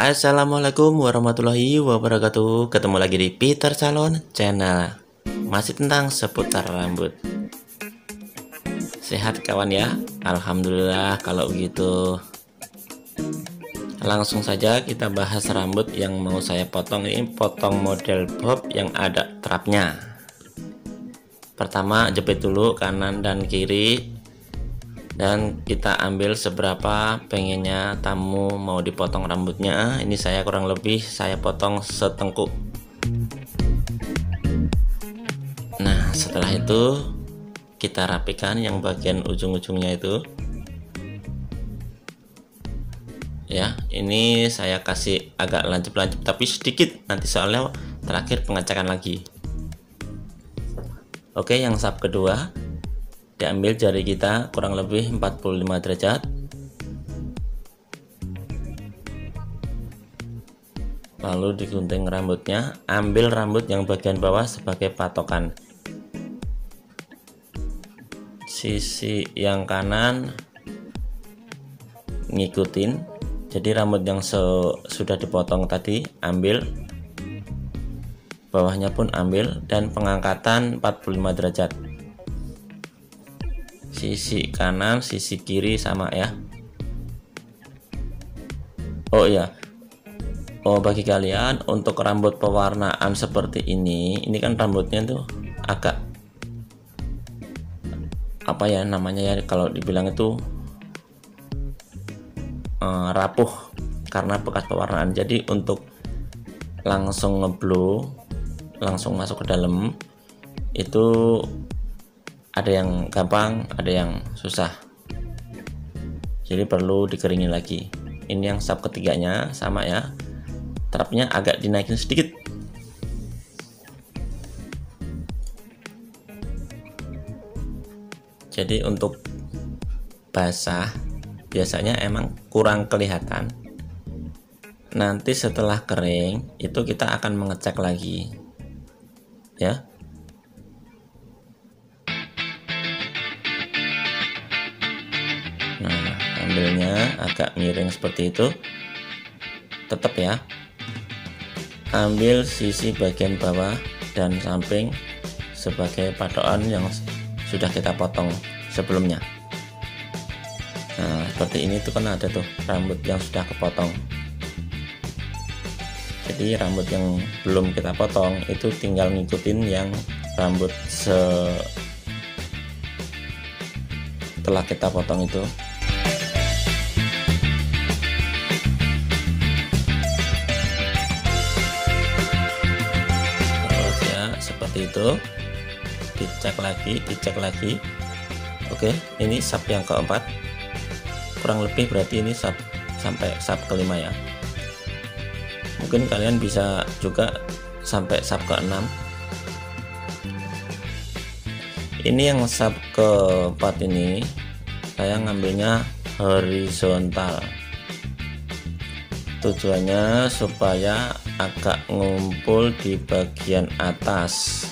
Assalamualaikum warahmatullahi wabarakatuh. Ketemu lagi di Peter Salon Channel. Masih tentang seputar rambut. Sehat kawan ya? Alhamdulillah kalau begitu. Langsung saja kita bahas rambut yang mau saya potong. Ini potong model bob yang ada trapnya. Pertama jepit dulu kanan dan kiri, dan kita ambil seberapa pengennya tamu mau dipotong rambutnya. Ini saya kurang lebih saya potong setengkuk. Nah setelah itu kita rapikan yang bagian ujung-ujungnya itu ya. Ini saya kasih agak lancip-lancip tapi sedikit, nanti soalnya terakhir pengecekan lagi. Oke, yang sap kedua diambil jari kita kurang lebih 45 derajat. Lalu digunting rambutnya, ambil rambut yang bagian bawah sebagai patokan. Sisi yang kanan ngikutin, jadi rambut yang sudah dipotong tadi ambil, bawahnya pun ambil, dan pengangkatan 45 derajat. Sisi kanan, sisi kiri sama ya. Oh iya, bagi kalian untuk rambut pewarnaan seperti ini kan rambutnya tuh agak apa ya namanya ya, kalau dibilang itu rapuh karena bekas pewarnaan. Jadi untuk langsung ngeblow, langsung masuk ke dalam itu ada yang gampang, ada yang susah, jadi perlu dikeringin lagi. Ini yang sap ketiganya sama ya, trapnya agak dinaikin sedikit. Jadi untuk basah biasanya emang kurang kelihatan, nanti setelah kering itu kita akan mengecek lagi ya. Nah, ambilnya agak miring seperti itu, tetap ya. Ambil sisi bagian bawah dan samping sebagai patokan yang sudah kita potong sebelumnya. Nah, seperti ini tuh kan ada tuh rambut yang sudah kepotong. Jadi rambut yang belum kita potong itu tinggal ngikutin yang rambut setelah kita potong itu. Terus ya seperti itu, dicek lagi. Oke, ini sap yang keempat, kurang lebih berarti ini sampai sap kelima ya. Mungkin kalian bisa juga sampai sap ke-6. Ini yang sap ke-4 ini saya ngambilnya horizontal. Tujuannya supaya agak ngumpul di bagian atas.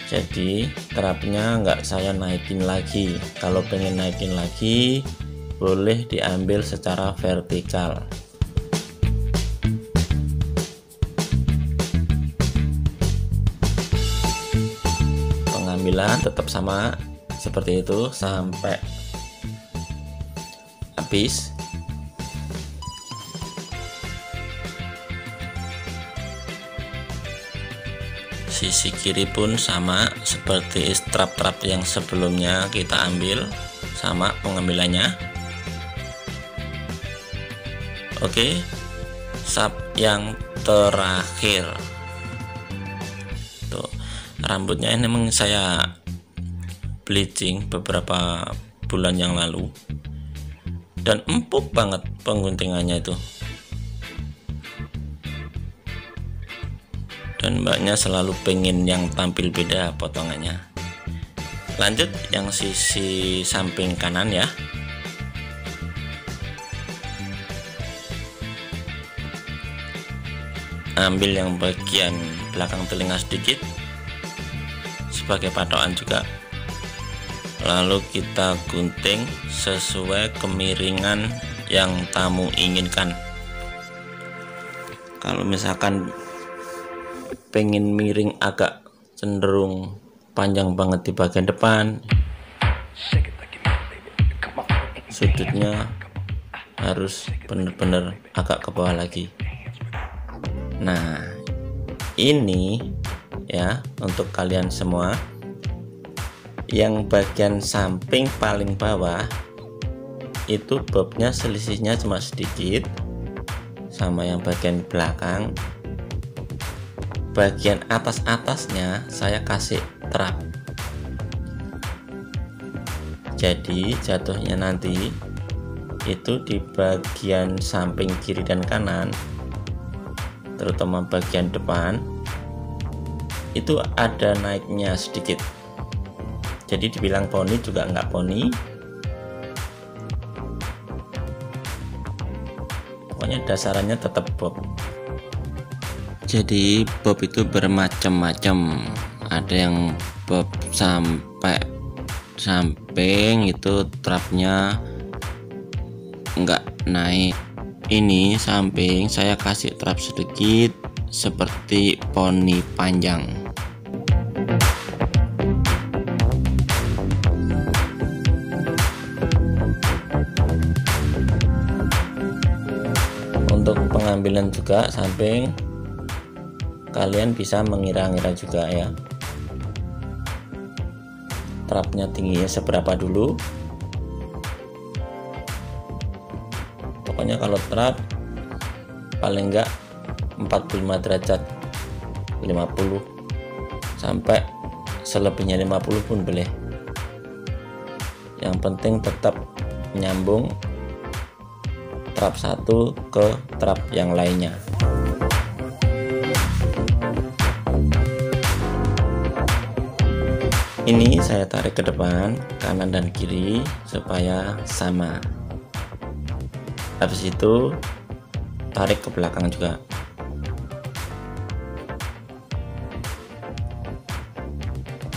Jadi trapnya nggak saya naikin lagi. Kalau pengen naikin lagi boleh diambil secara vertikal. Pengambilan tetap sama seperti itu sampai habis. Sisi kiri pun sama seperti strap-strap yang sebelumnya kita ambil, sama pengambilannya. Oke, sap yang terakhir tuh, rambutnya ini memang saya bleaching beberapa bulan yang lalu dan empuk banget pengguntingannya itu, dan mbaknya selalu pengen yang tampil beda potongannya. Lanjut yang sisi samping kanan ya. Ambil yang bagian belakang telinga sedikit sebagai patokan juga, lalu kita gunting sesuai kemiringan yang tamu inginkan. Kalau misalkan pengen miring agak cenderung panjang banget di bagian depan, sudutnya harus benar-benar agak ke bawah lagi. Nah, ini ya untuk kalian semua yang bagian samping paling bawah itu bobnya selisihnya cuma sedikit sama yang bagian belakang. Bagian atas-atasnya saya kasih trap, jadi jatuhnya nanti itu di bagian samping kiri dan kanan, terutama bagian depan itu ada naiknya sedikit, jadi dibilang poni juga nggak poni, pokoknya dasarannya tetap bob. Jadi bob itu bermacam-macam, ada yang bob sampai samping itu trapnya nggak naik. Ini samping saya kasih trap sedikit seperti poni panjang. Untuk pengambilan juga samping kalian bisa mengira-ngira juga ya, trapnya tingginya seberapa dulu. Pokoknya kalau trap paling enggak 45 derajat, 50 sampai selebihnya 50 pun boleh, yang penting tetap nyambung trap satu ke trap yang lainnya. Ini saya tarik ke depan, kanan dan kiri supaya sama. Habis itu tarik ke belakang juga.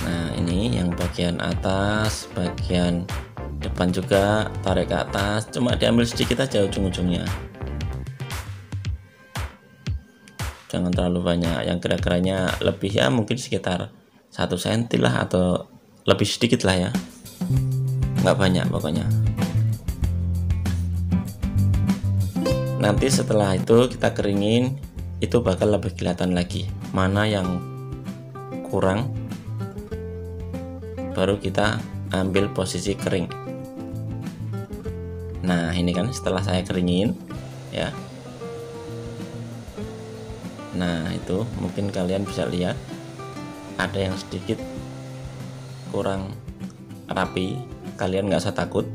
Nah, ini yang bagian atas, bagian depan juga tarik ke atas, cuma diambil sedikit aja ujung-ujungnya. Jangan terlalu banyak, yang kira-kiranya lebih ya mungkin sekitar 1 cm lah atau lebih sedikit lah ya, nggak banyak pokoknya. Nanti setelah itu kita keringin, itu bakal lebih kelihatan lagi mana yang kurang, baru kita ambil posisi kering. Nah, ini kan setelah saya keringin ya. Nah, itu mungkin kalian bisa lihat ada yang sedikit kurang rapi, kalian nggak usah takut,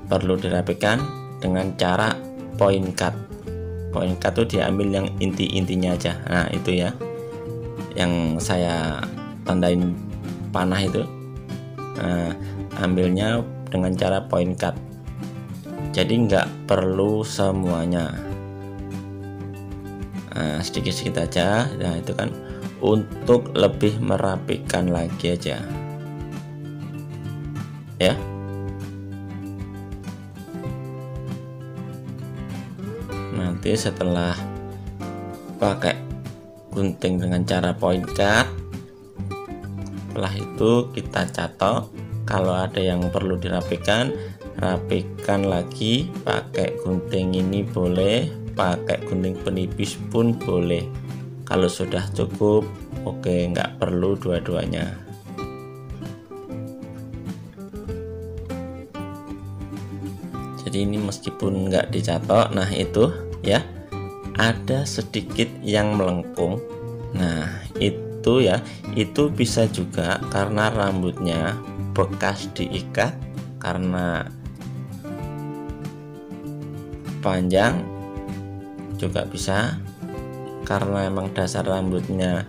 perlu dirapikan dengan cara point cut. Point cut itu diambil yang inti-intinya aja. Nah, itu ya yang saya tandain panah itu. Nah, ambilnya dengan cara point cut, jadi nggak perlu semuanya. Nah, sedikit-sedikit aja. Nah, itu kan untuk lebih merapikan lagi aja ya. Nanti setelah pakai gunting dengan cara point cut, setelah itu kita catok. Kalau ada yang perlu dirapikan, rapikan lagi pakai gunting ini boleh, pakai gunting penipis pun boleh. Kalau sudah cukup, oke, nggak perlu dua-duanya. Jadi ini meskipun nggak dicatok, nah itu ya ada sedikit yang melengkung. Nah, itu ya, itu bisa juga karena rambutnya bekas diikat karena panjang, juga bisa karena emang dasar rambutnya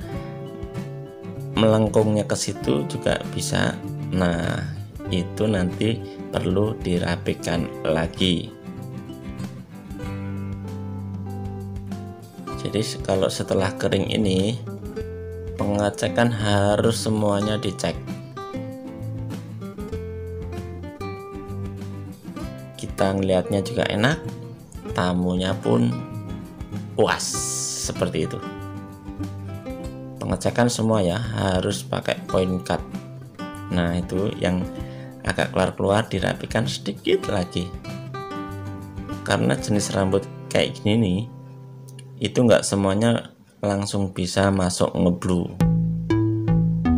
melengkungnya ke situ juga bisa. Nah, itu nanti perlu dirapikan lagi. Jadi kalau setelah kering ini, pengecekan harus semuanya dicek. Kita ngelihatnya juga enak, tamunya pun puas. Seperti itu. Pengecekan semua ya harus pakai point cut. Nah itu yang agak keluar-keluar dirapikan sedikit lagi, karena jenis rambut kayak gini nih itu nggak semuanya langsung bisa masuk ngeblue.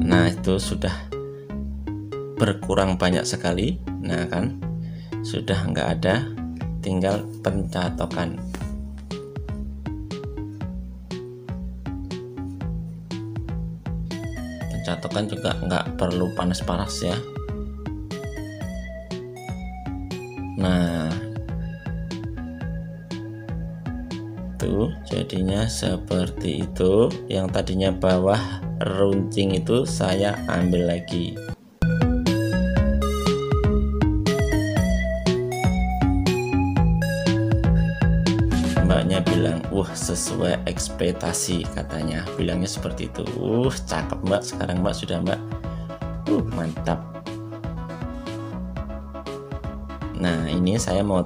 Nah itu sudah berkurang banyak sekali. Nah kan sudah nggak ada, tinggal pencatokan. Pencatokan juga nggak perlu panas-panas ya. Nah tuh jadinya seperti itu. Yang tadinya bawah runcing itu saya ambil lagi. Mbaknya bilang, wah sesuai ekspektasi, katanya bilangnya seperti itu. Cakep mbak, sekarang mbak sudah mbak, mantap. Nah ini saya mau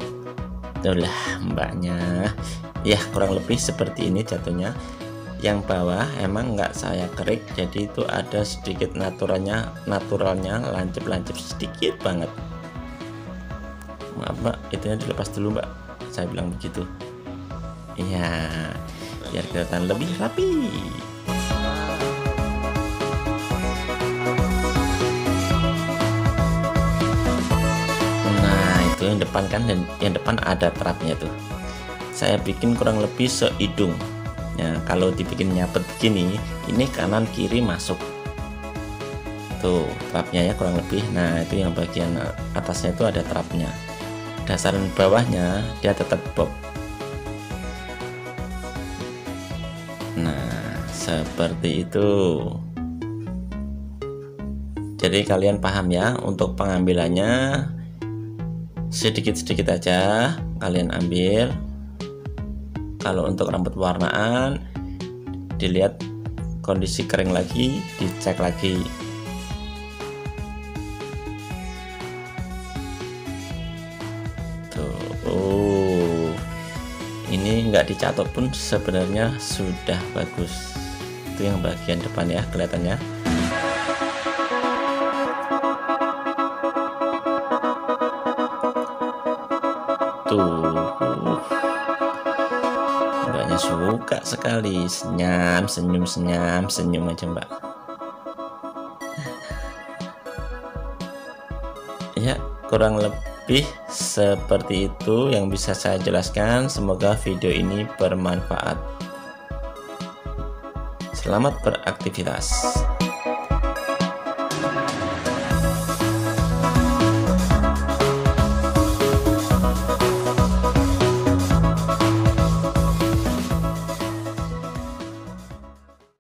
lah mbaknya ya, kurang lebih seperti ini jatuhnya. Yang bawah emang nggak saya kerik, jadi itu ada sedikit naturalnya lancip-lancip sedikit banget. Maaf mbak, itunya dilepas dulu mbak, saya bilang begitu. Iya, biar kelihatan lebih rapi. Nah itu yang depan kan, dan yang depan ada trapnya tuh. Saya bikin kurang lebih sehidung. Nah kalau dibikin nyapet begini, ini kanan kiri masuk tuh trapnya ya kurang lebih. Nah itu yang bagian atasnya itu ada trapnya, dasaran bawahnya dia tetap bob. Nah seperti itu. Jadi kalian paham ya, untuk pengambilannya sedikit-sedikit aja kalian ambil. Kalau untuk rambut warnaan, dilihat kondisi kering lagi, dicek lagi. Tuh, ini nggak dicatat pun sebenarnya sudah bagus. Itu yang bagian depan ya, kelihatannya. Tuh. Mbaknya suka sekali, senyum aja mbak. Ya kurang lebih seperti itu yang bisa saya jelaskan. Semoga video ini bermanfaat. Selamat beraktivitas.